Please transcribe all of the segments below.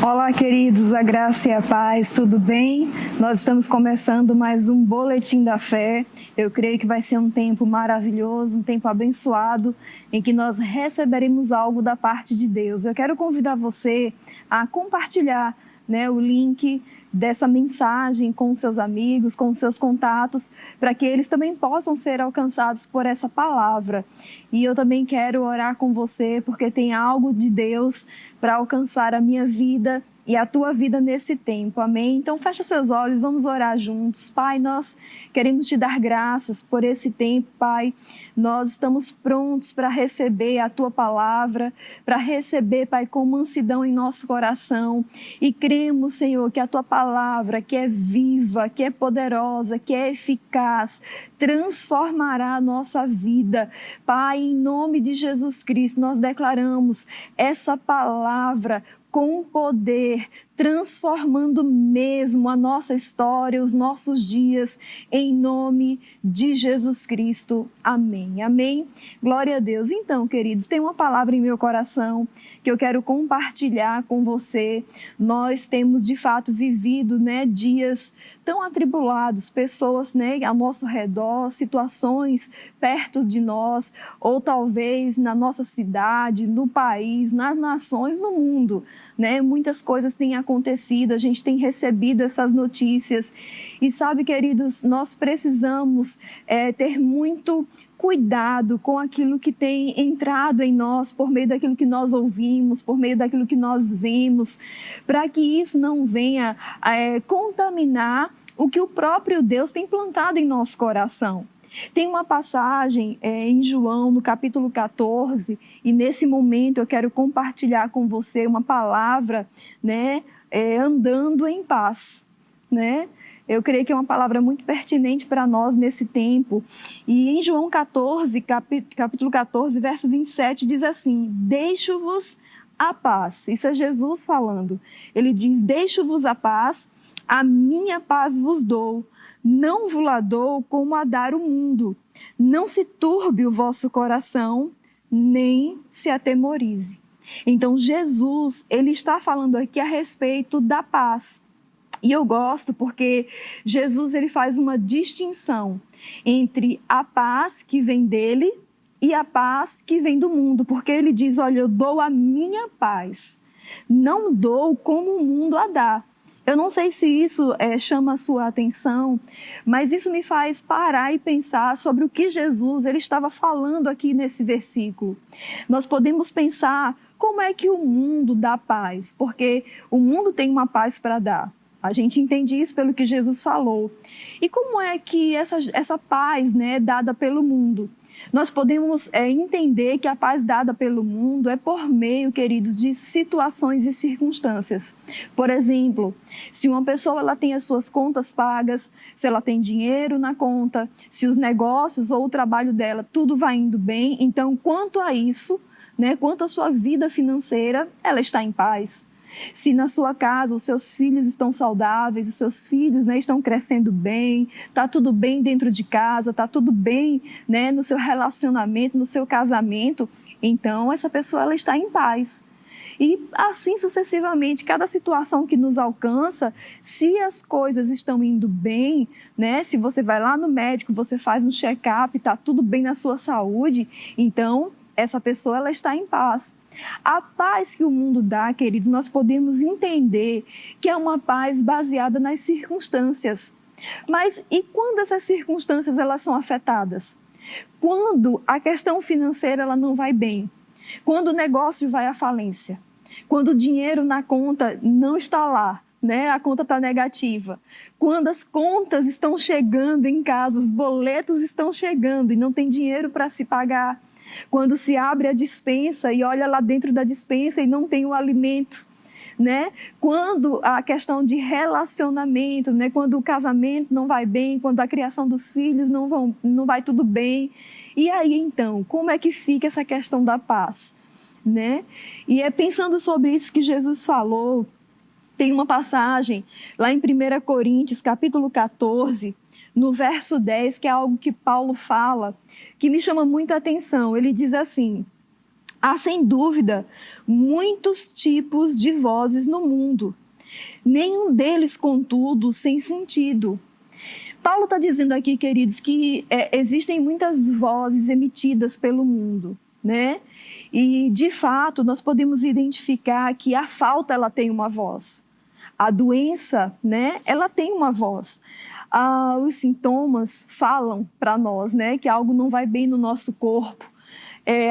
Olá, queridos, a graça e a paz, tudo bem? Nós estamos começando mais um Boletim da Fé. Eu creio que vai ser um tempo maravilhoso, um tempo abençoado, em que nós receberemos algo da parte de Deus. Eu quero convidar você a compartilhar, o link dessa mensagem com seus amigos, com seus contatos, para que eles também possam ser alcançados por essa palavra. E eu também quero orar com você, porque tem algo de Deus para alcançar a minha vida e a tua vida nesse tempo, amém? Então fecha seus olhos, vamos orar juntos. Pai, nós queremos te dar graças por esse tempo, Pai. Nós estamos prontos para receber a tua palavra, para receber, Pai, com mansidão em nosso coração. E cremos, Senhor, que a tua palavra, que é viva, que é poderosa, que é eficaz, transformará a nossa vida. Pai, em nome de Jesus Cristo, nós declaramos essa palavra com poder, transformando mesmo a nossa história, os nossos dias, em nome de Jesus Cristo. Amém. Amém. Glória a Deus. Então, queridos, tem uma palavra em meu coração que eu quero compartilhar com você. Nós temos, de fato, vivido, dias tão atribulados, pessoas, ao nosso redor, situações perto de nós, ou talvez na nossa cidade, no país, nas nações, no mundo. Muitas coisas têm acontecido, a gente tem recebido essas notícias e sabe, queridos, nós precisamos ter muito cuidado com aquilo que tem entrado em nós por meio daquilo que nós ouvimos, por meio daquilo que nós vemos, para que isso não venha contaminar o que o próprio Deus tem plantado em nosso coração. Tem uma passagem em João, no capítulo 14, e nesse momento eu quero compartilhar com você uma palavra, andando em paz, Eu creio que é uma palavra muito pertinente para nós nesse tempo. E em João 14, capítulo 14, verso 27, diz assim: deixo-vos a paz. Isso é Jesus falando. Ele diz: deixo-vos a paz, a minha paz vos dou. Não vos la dou como a dar o mundo. Não se turbe o vosso coração, nem se atemorize. Então Jesus, ele está falando aqui a respeito da paz. E eu gosto porque Jesus, ele faz uma distinção entre a paz que vem dele e a paz que vem do mundo. Porque ele diz, olha, eu dou a minha paz. Não dou como o mundo a dá. Eu não sei se isso chama a sua atenção, mas isso me faz parar e pensar sobre o que Jesus ele estava falando aqui nesse versículo. Nós podemos pensar como é que o mundo dá paz, porque o mundo tem uma paz para dar. A gente entende isso pelo que Jesus falou. E como é que essa paz dada pelo mundo? Nós podemos entender que a paz dada pelo mundo é por meio, queridos, de situações e circunstâncias. Por exemplo, se uma pessoa ela tem as suas contas pagas, se ela tem dinheiro na conta, se os negócios ou o trabalho dela, tudo vai indo bem, então quanto a isso, quanto à sua vida financeira, ela está em paz. Se na sua casa os seus filhos estão saudáveis, os seus filhos estão crescendo bem, está tudo bem dentro de casa, está tudo bem no seu relacionamento, no seu casamento, então essa pessoa ela está em paz. E assim sucessivamente, cada situação que nos alcança, se as coisas estão indo bem, se você vai lá no médico, você faz um check-up, está tudo bem na sua saúde, então essa pessoa ela está em paz. A paz que o mundo dá, queridos, nós podemos entender que é uma paz baseada nas circunstâncias. Mas e quando essas circunstâncias elas são afetadas? Quando a questão financeira ela não vai bem, quando o negócio vai à falência, quando o dinheiro na conta não está lá, a conta está negativa, quando as contas estão chegando em casa, os boletos estão chegando e não tem dinheiro para se pagar, quando se abre a despensa e olha lá dentro da despensa e não tem o alimento, Quando a questão de relacionamento, quando o casamento não vai bem, quando a criação dos filhos não vai tudo bem. E aí, então, como é que fica essa questão da paz, E é pensando sobre isso que Jesus falou. Tem uma passagem lá em 1 Coríntios, capítulo 14, no verso 10, que é algo que Paulo fala, que me chama muito a atenção. Ele diz assim: Há, sem dúvida, muitos tipos de vozes no mundo. Nenhum deles, contudo, sem sentido. Paulo está dizendo aqui, queridos, que existem muitas vozes emitidas pelo mundo, né? E, de fato, nós podemos identificar que a falta, ela tem uma voz. A doença, né, ela tem uma voz. Os sintomas falam para nós, né, que algo não vai bem no nosso corpo.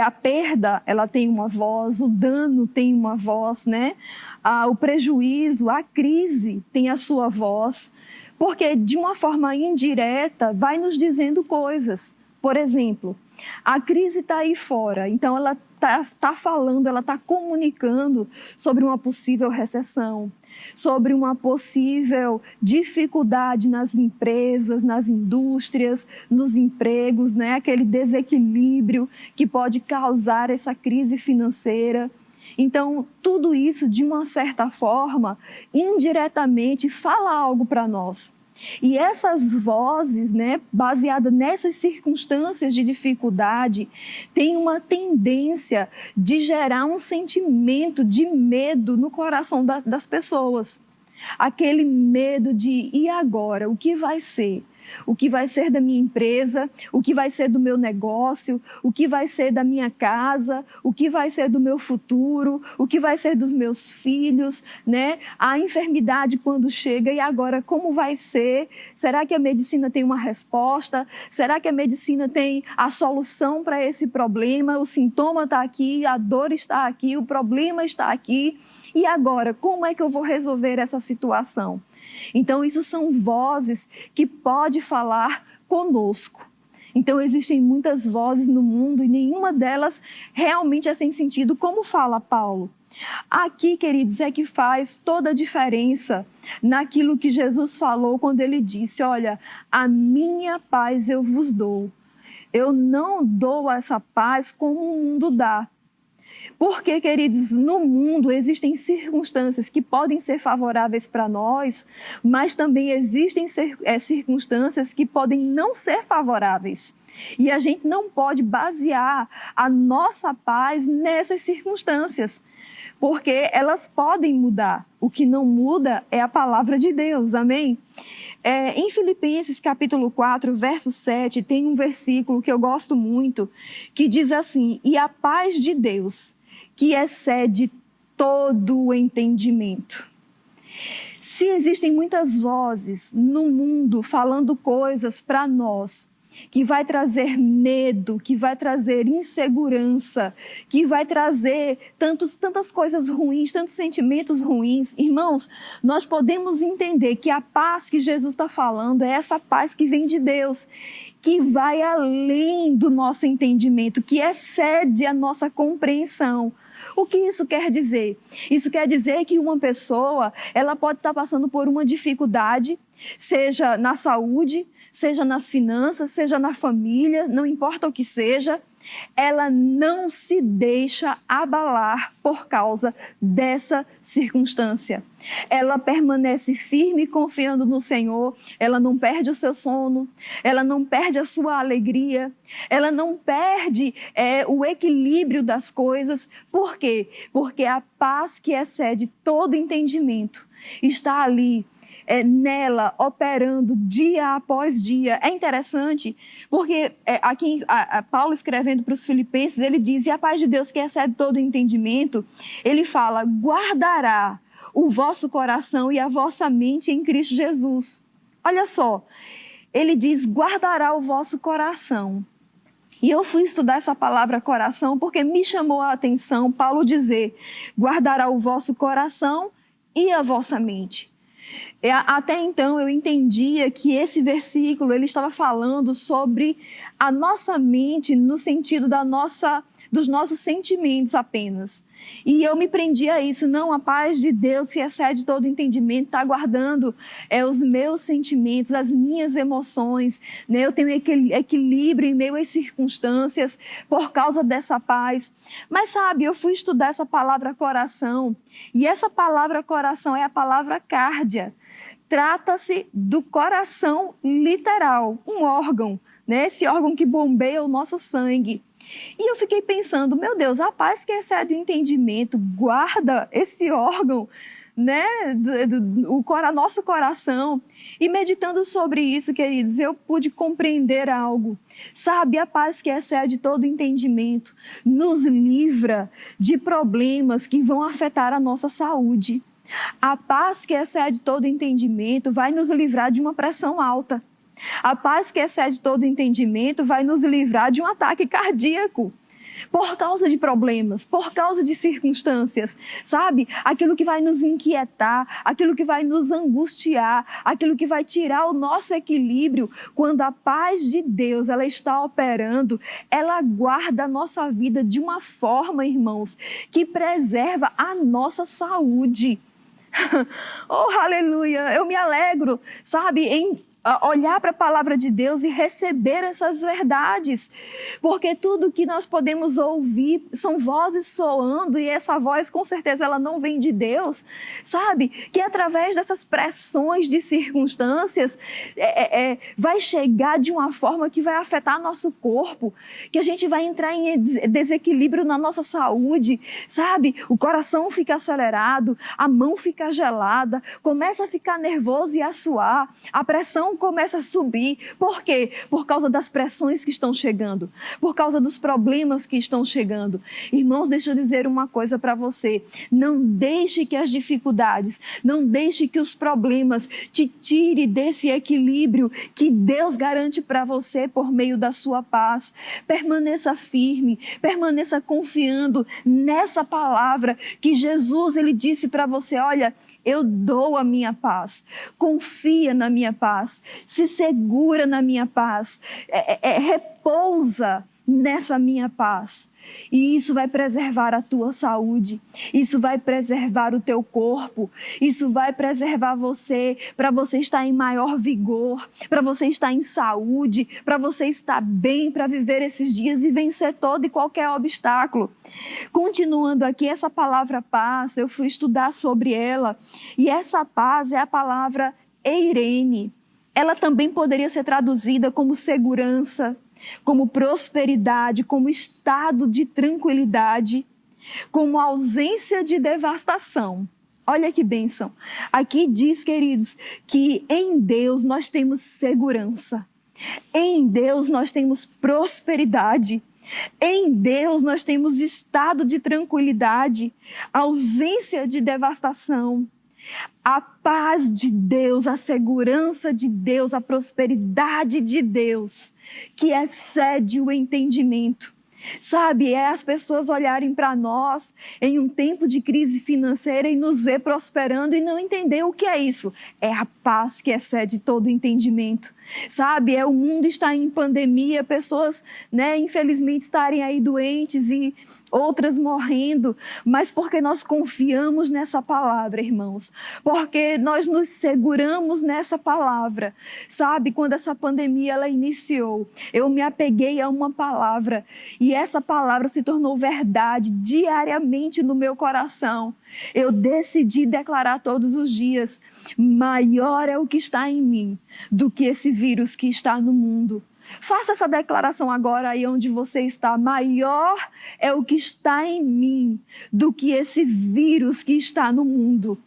A perda, ela tem uma voz, o dano tem uma voz, né? O prejuízo, a crise tem a sua voz, porque de uma forma indireta vai nos dizendo coisas. Por exemplo, a crise está aí fora, então ela está falando, ela está comunicando sobre uma possível recessão, sobre uma possível dificuldade nas empresas, nas indústrias, nos empregos, né? Aquele desequilíbrio que pode causar essa crise financeira. Então, tudo isso, de uma certa forma, indiretamente, fala algo para nós. E essas vozes, né, baseadas nessas circunstâncias de dificuldade, têm uma tendência de gerar um sentimento de medo no coração das pessoas. Aquele medo de, e agora? O que vai ser? O que vai ser da minha empresa, o que vai ser do meu negócio, o que vai ser da minha casa, o que vai ser do meu futuro, o que vai ser dos meus filhos, né? A enfermidade quando chega, e agora como vai ser? Será que a medicina tem uma resposta? Será que a medicina tem a solução para esse problema? O sintoma está aqui, a dor está aqui, o problema está aqui. E agora, como é que eu vou resolver essa situação? Então, isso são vozes que podem falar conosco. Então, existem muitas vozes no mundo e nenhuma delas realmente é sem sentido, como fala Paulo. Aqui, queridos, é que faz toda a diferença naquilo que Jesus falou quando ele disse, olha, a minha paz eu vos dou. Eu não dou essa paz como o mundo dá. Porque, queridos, no mundo existem circunstâncias que podem ser favoráveis para nós, mas também existem circunstâncias que podem não ser favoráveis. E a gente não pode basear a nossa paz nessas circunstâncias, porque elas podem mudar. O que não muda é a palavra de Deus, amém? Em Filipenses capítulo 4, verso 7, tem um versículo que eu gosto muito, que diz assim, e a paz de Deus, que excede todo o entendimento. Se existem muitas vozes no mundo falando coisas para nós, que vai trazer medo, que vai trazer insegurança, que vai trazer tantas coisas ruins, tantos sentimentos ruins. Irmãos, nós podemos entender que a paz que Jesus está falando é essa paz que vem de Deus, que vai além do nosso entendimento, que excede a nossa compreensão. O que isso quer dizer? Isso quer dizer que uma pessoa, ela pode estar passando por uma dificuldade, seja na saúde, seja nas finanças, seja na família, não importa o que seja, ela não se deixa abalar por causa dessa circunstância. Ela permanece firme confiando no Senhor, ela não perde o seu sono, ela não perde a sua alegria, ela não perde o equilíbrio das coisas. Por quê? Porque a paz que excede todo entendimento está ali, nela, operando dia após dia. É interessante, porque aqui Paulo escrevendo para os Filipenses, ele diz, e a paz de Deus que excede todo entendimento, ele fala, guardará o vosso coração e a vossa mente em Cristo Jesus. Olha só, ele diz, guardará o vosso coração. E eu fui estudar essa palavra coração porque me chamou a atenção Paulo dizer, guardará o vosso coração e a vossa mente. Até então eu entendia que esse versículo ele estava falando sobre a nossa mente no sentido dos nossos sentimentos apenas. E eu me prendi a isso, não, a paz de Deus que excede todo entendimento, está guardando os meus sentimentos, as minhas emoções, né? Eu tenho equilíbrio em meio às circunstâncias por causa dessa paz. Mas sabe, eu fui estudar essa palavra coração, e essa palavra coração é a palavra cárdia. Trata-se do coração literal, um órgão, né? Esse órgão que bombeia o nosso sangue. E eu fiquei pensando, meu Deus, a paz que excede o entendimento guarda esse órgão, né, nosso coração. E meditando sobre isso, queridos, eu pude compreender algo. Sabe, a paz que excede todo entendimento nos livra de problemas que vão afetar a nossa saúde. A paz que excede todo entendimento vai nos livrar de uma pressão alta. A paz que excede todo entendimento vai nos livrar de um ataque cardíaco. Por causa de problemas, por causa de circunstâncias, sabe? Aquilo que vai nos inquietar, aquilo que vai nos angustiar, aquilo que vai tirar o nosso equilíbrio. Quando a paz de Deus ela está operando, ela guarda a nossa vida de uma forma, irmãos, que preserva a nossa saúde. Oh, aleluia! Eu me alegro, sabe, em olhar para a palavra de Deus e receber essas verdades, porque tudo que nós podemos ouvir são vozes soando e essa voz com certeza ela não vem de Deus, sabe? Que através dessas pressões de circunstâncias vai chegar de uma forma que vai afetar nosso corpo, que a gente vai entrar em desequilíbrio na nossa saúde, sabe? O coração fica acelerado, a mão fica gelada, começa a ficar nervoso e a suar, a pressão começa a subir. Por quê? Por causa das pressões que estão chegando, por causa dos problemas que estão chegando. Irmãos, deixa eu dizer uma coisa para você. Não deixe que as dificuldades, não deixe que os problemas te tire desse equilíbrio que Deus garante para você por meio da sua paz. Permaneça firme, permaneça confiando nessa palavra que Jesus ele disse para você: olha, eu dou a minha paz. Confia na minha paz. Se segura na minha paz. Repousa nessa minha paz. E isso vai preservar a tua saúde, isso vai preservar o teu corpo, isso vai preservar você, para você estar em maior vigor, para você estar em saúde, para você estar bem, para viver esses dias e vencer todo e qualquer obstáculo. Continuando aqui, essa palavra paz, eu fui estudar sobre ela, e essa paz é a palavra eirene. Ela também poderia ser traduzida como segurança, como prosperidade, como estado de tranquilidade, como ausência de devastação. Olha que bênção. Aqui diz, queridos, que em Deus nós temos segurança. Em Deus nós temos prosperidade. Em Deus nós temos estado de tranquilidade, ausência de devastação. A paz de Deus, a segurança de Deus, a prosperidade de Deus, que excede o entendimento. Sabe, é as pessoas olharem para nós em um tempo de crise financeira e nos ver prosperando e não entender o que é isso. É a paz que excede todo entendimento. Sabe, o mundo está em pandemia, pessoas, infelizmente estarem aí doentes e outras morrendo, mas porque nós confiamos nessa palavra, irmãos, porque nós nos seguramos nessa palavra. Sabe, quando essa pandemia ela iniciou, eu me apeguei a uma palavra e essa palavra se tornou verdade diariamente no meu coração. Eu decidi declarar todos os dias: maior é o que está em mim do que esse vírus que está no mundo. Faça essa declaração agora aí onde você está. Maior é o que está em mim do que esse vírus que está no mundo.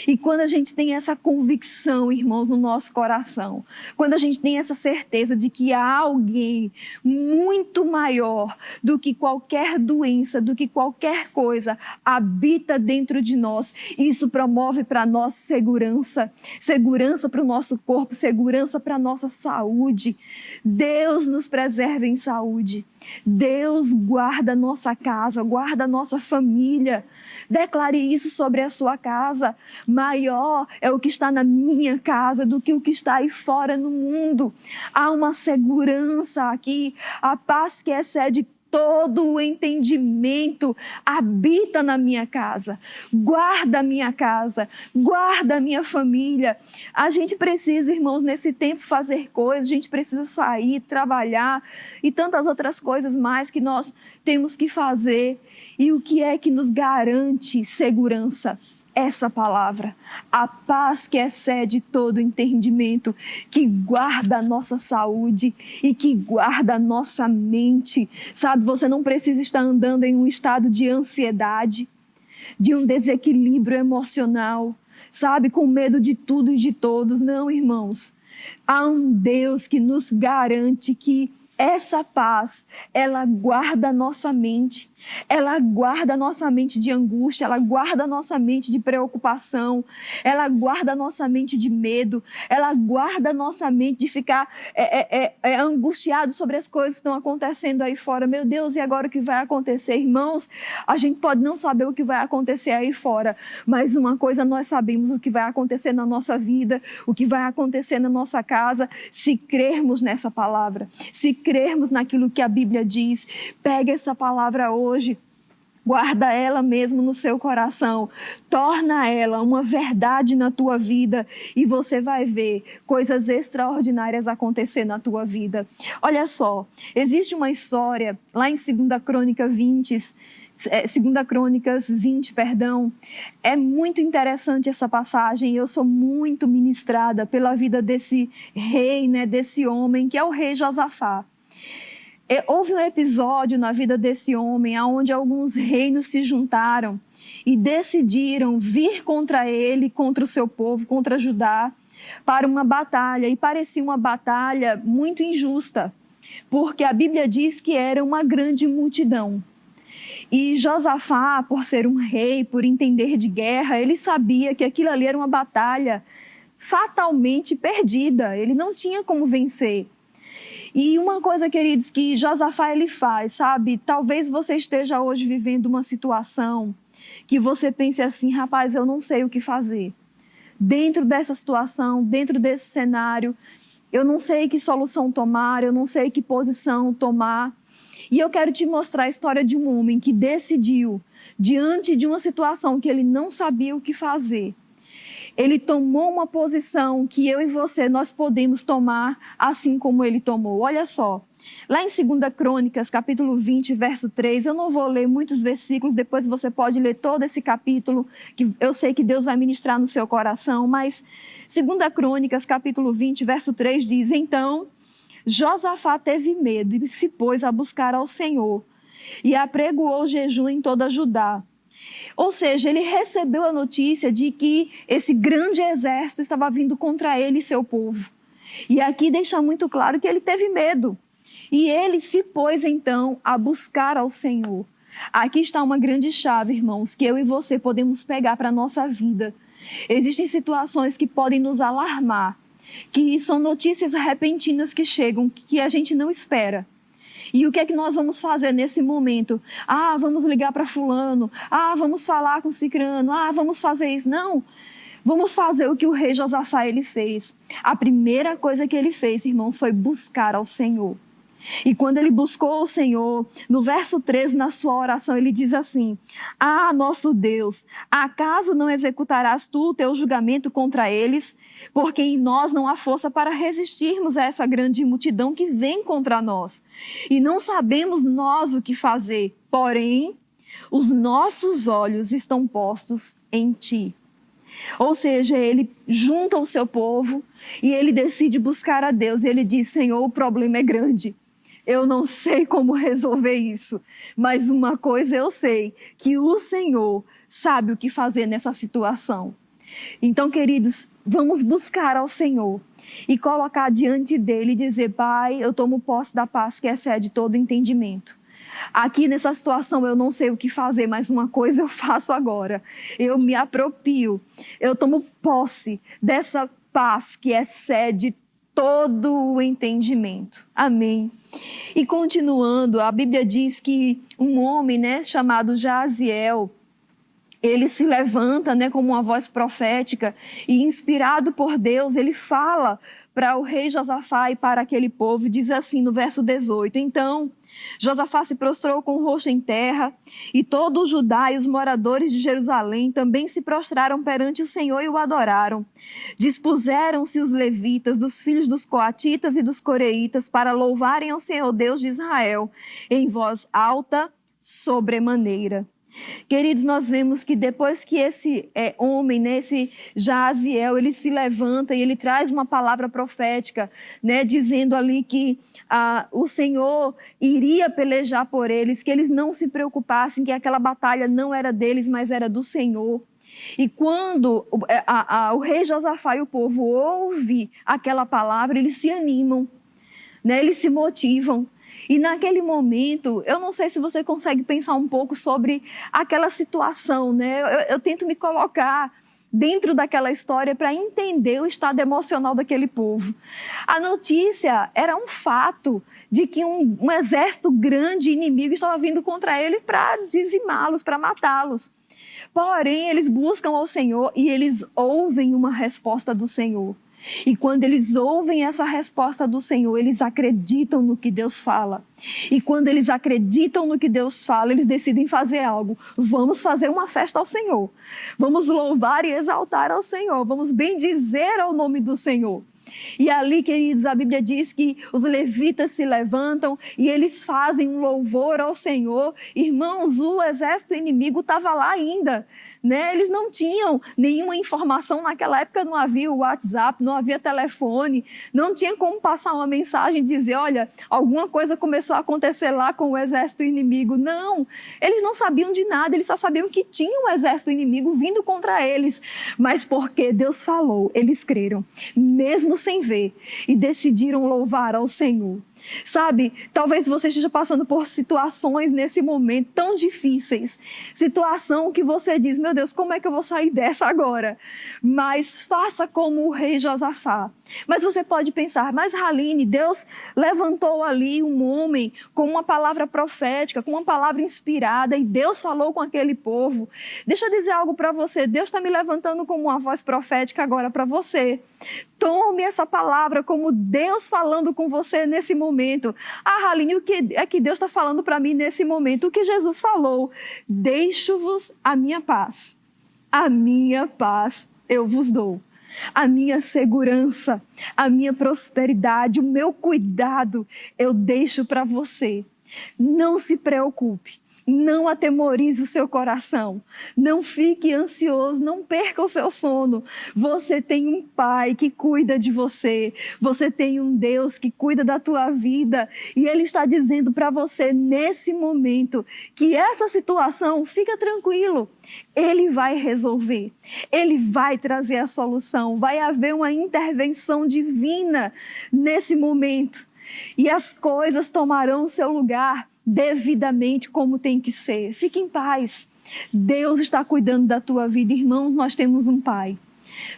E quando a gente tem essa convicção, irmãos, no nosso coração, quando a gente tem essa certeza de que há alguém muito maior do que qualquer doença, do que qualquer coisa, habita dentro de nós, isso promove para nós segurança, segurança para o nosso corpo, segurança para a nossa saúde. Deus nos preserva em saúde. Deus guarda a nossa casa, guarda a nossa família. Declare isso sobre a sua casa. Maior é o que está na minha casa do que o que está aí fora no mundo. Há uma segurança aqui, a paz que excede todo o entendimento habita na minha casa, guarda a minha casa, guarda a minha família. A gente precisa, irmãos, nesse tempo fazer coisas, a gente precisa sair, trabalhar e tantas outras coisas mais que nós temos que fazer. E o que é que nos garante segurança? essa palavra, a paz que excede todo entendimento, que guarda a nossa saúde e que guarda a nossa mente. Sabe, você não precisa estar andando em um estado de ansiedade, de um desequilíbrio emocional, sabe, com medo de tudo e de todos. Não, irmãos. Há um Deus que nos garante que essa paz, ela guarda a nossa mente. Ela guarda a nossa mente de angústia, ela guarda a nossa mente de preocupação, ela guarda a nossa mente de medo, ela guarda a nossa mente de ficar angustiado sobre as coisas que estão acontecendo aí fora. Meu Deus, e agora o que vai acontecer? Irmãos, a gente pode não saber o que vai acontecer aí fora, mas uma coisa nós sabemos: o que vai acontecer na nossa vida, o que vai acontecer na nossa casa, se crermos nessa palavra, se crermos naquilo que a Bíblia diz. Pega essa palavra hoje, guarda ela mesmo no seu coração, torna ela uma verdade na tua vida e você vai ver coisas extraordinárias acontecer na tua vida. Olha só, existe uma história lá em 2 Crônicas 20, é muito interessante essa passagem. Eu sou muito ministrada pela vida desse rei, desse homem que é o rei Josafá. Houve um episódio na vida desse homem onde alguns reinos se juntaram e decidiram vir contra ele, contra o seu povo, contra Judá, para uma batalha. E parecia uma batalha muito injusta, porque a Bíblia diz que era uma grande multidão. E Josafá, por ser um rei, por entender de guerra, ele sabia que aquilo ali era uma batalha fatalmente perdida. Ele não tinha como vencer. E uma coisa, queridos, que Josafá ele faz, sabe? Talvez você esteja hoje vivendo uma situação que você pense assim: rapaz, eu não sei o que fazer. Dentro dessa situação, dentro desse cenário, eu não sei que solução tomar, eu não sei que posição tomar. E eu quero te mostrar a história de um homem que decidiu, diante de uma situação que ele não sabia o que fazer, ele tomou uma posição que eu e você, nós podemos tomar assim como ele tomou. Olha só, lá em 2 Crônicas, capítulo 20, verso 3, eu não vou ler muitos versículos, depois você pode ler todo esse capítulo, que eu sei que Deus vai ministrar no seu coração, mas 2 Crônicas, capítulo 20, verso 3 diz: então Josafá teve medo e se pôs a buscar ao Senhor e apregoou jejum em toda Judá. Ou seja, ele recebeu a notícia de que esse grande exército estava vindo contra ele e seu povo. E aqui deixa muito claro que ele teve medo. E ele se pôs então a buscar ao Senhor. Aqui está uma grande chave, irmãos, que eu e você podemos pegar para a nossa vida. Existem situações que podem nos alarmar, que são notícias repentinas que chegam, que a gente não espera. E o que é que nós vamos fazer nesse momento? Vamos ligar para fulano. Vamos falar com cicrano. Vamos fazer isso. Não. Vamos fazer o que o rei Josafá ele fez. A primeira coisa que ele fez, irmãos, foi buscar ao Senhor. E quando ele buscou o Senhor, no verso 13, na sua oração, ele diz assim: nosso Deus, acaso não executarás tu o teu julgamento contra eles? Porque em nós não há força para resistirmos a essa grande multidão que vem contra nós. E não sabemos nós o que fazer, porém, os nossos olhos estão postos em ti. Ou seja, ele junta o seu povo e ele decide buscar a Deus. E ele diz: Senhor, o problema é grande. Eu não sei como resolver isso, mas uma coisa eu sei, que o Senhor sabe o que fazer nessa situação. Então, queridos, vamos buscar ao Senhor e colocar diante dele e dizer: Pai, eu tomo posse da paz que excede todo entendimento. Aqui nessa situação eu não sei o que fazer, mas uma coisa eu faço agora. Eu me aproprio, eu tomo posse dessa paz que excede todo o entendimento. Amém. E continuando, a Bíblia diz que um homem, chamado Jaziel, ele se levanta, como uma voz profética e inspirado por Deus, ele fala para o rei Josafá e para aquele povo, diz assim no verso 18: então Josafá se prostrou com o rosto em terra, e todo o Judá e os moradores de Jerusalém também se prostraram perante o Senhor e o adoraram. Dispuseram-se os levitas, dos filhos dos coatitas e dos coreitas, para louvarem ao Senhor Deus de Israel, em voz alta sobremaneira. Queridos, nós vemos que depois que esse homem, né, esse Jaziel, ele se levanta e ele traz uma palavra profética, né, dizendo ali que o Senhor iria pelejar por eles, que eles não se preocupassem, que aquela batalha não era deles, mas era do Senhor. E quando o rei Josafá e o povo ouvem aquela palavra, eles se animam, né, eles se motivam. E naquele momento, eu não sei se você consegue pensar um pouco sobre aquela situação, né? Eu tento me colocar dentro daquela história para entender o estado emocional daquele povo. A notícia era um fato de que um exército grande inimigo estava vindo contra eles para dizimá-los, para matá-los. Porém, eles buscam ao Senhor e eles ouvem uma resposta do Senhor. E quando eles ouvem essa resposta do Senhor, eles acreditam no que Deus fala. E quando eles acreditam no que Deus fala, eles decidem fazer algo. Vamos fazer uma festa ao Senhor. Vamos louvar e exaltar ao Senhor. Vamos bendizer ao nome do Senhor. E ali, queridos, a Bíblia diz que os levitas se levantam e eles fazem um louvor ao Senhor. Irmãos, o exército inimigo estava lá ainda, né? Eles não tinham nenhuma informação. Naquela época não havia o WhatsApp, não havia telefone, não tinha como passar uma mensagem e dizer, olha, alguma coisa começou a acontecer lá com o exército inimigo. Não, eles não sabiam de nada, eles só sabiam que tinha um exército inimigo vindo contra eles. Mas porque Deus falou, eles creram, mesmo sem ver, e decidiram louvar ao Senhor. Sabe, talvez você esteja passando por situações nesse momento tão difíceis, situação que você diz, meu Deus, como é que eu vou sair dessa agora? Mas faça como o rei Josafá. Mas você pode pensar, mas Haline, Deus levantou ali um homem com uma palavra profética, com uma palavra inspirada, e Deus falou com aquele povo. Deixa eu dizer algo para você, Deus está me levantando como uma voz profética agora para você. Tome essa palavra como Deus falando com você nesse momento. Haline, o que é que Deus está falando para mim nesse momento? O que Jesus falou? Deixo-vos a minha paz. A minha paz eu vos dou. A minha segurança, a minha prosperidade, o meu cuidado, eu deixo para você. Não se preocupe. Não atemorize o seu coração, não fique ansioso, não perca o seu sono. Você tem um Pai que cuida de você, você tem um Deus que cuida da tua vida e Ele está dizendo para você nesse momento que essa situação, fica tranquilo, Ele vai resolver, Ele vai trazer a solução, vai haver uma intervenção divina nesse momento e as coisas tomarão o seu lugar devidamente como tem que ser. Fique em paz. Deus está cuidando da tua vida. Irmãos, nós temos um Pai.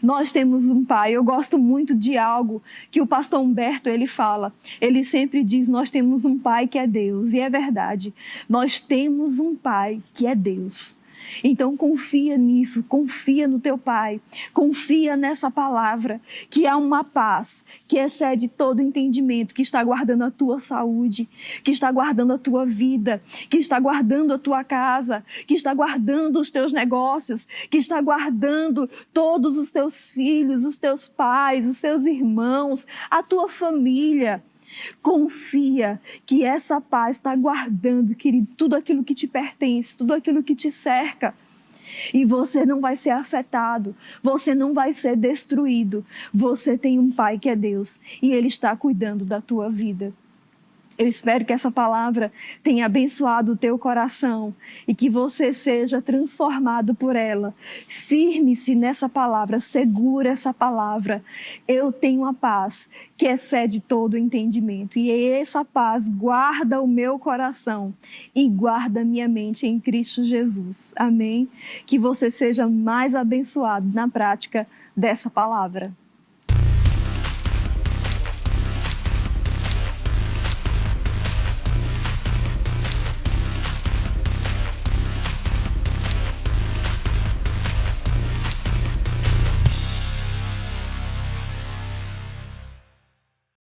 Nós temos um Pai. Eu gosto muito de algo que o pastor Humberto, ele fala. Ele sempre diz, nós temos um Pai que é Deus. E é verdade. Nós temos um Pai que é Deus. Então confia nisso, confia no teu Pai, confia nessa palavra, que há uma paz que excede todo entendimento, que está guardando a tua saúde, que está guardando a tua vida, que está guardando a tua casa, que está guardando os teus negócios, que está guardando todos os teus filhos, os teus pais, os seus irmãos, a tua família. Confia que essa paz está guardando, querido, tudo aquilo que te pertence, tudo aquilo que te cerca. E você não vai ser afetado, você não vai ser destruído. Você tem um Pai que é Deus e Ele está cuidando da tua vida. Eu espero que essa palavra tenha abençoado o teu coração e que você seja transformado por ela. Firme-se nessa palavra, segura essa palavra. Eu tenho a paz que excede todo o entendimento. E essa paz guarda o meu coração e guarda a minha mente em Cristo Jesus. Amém? Que você seja mais abençoado na prática dessa palavra.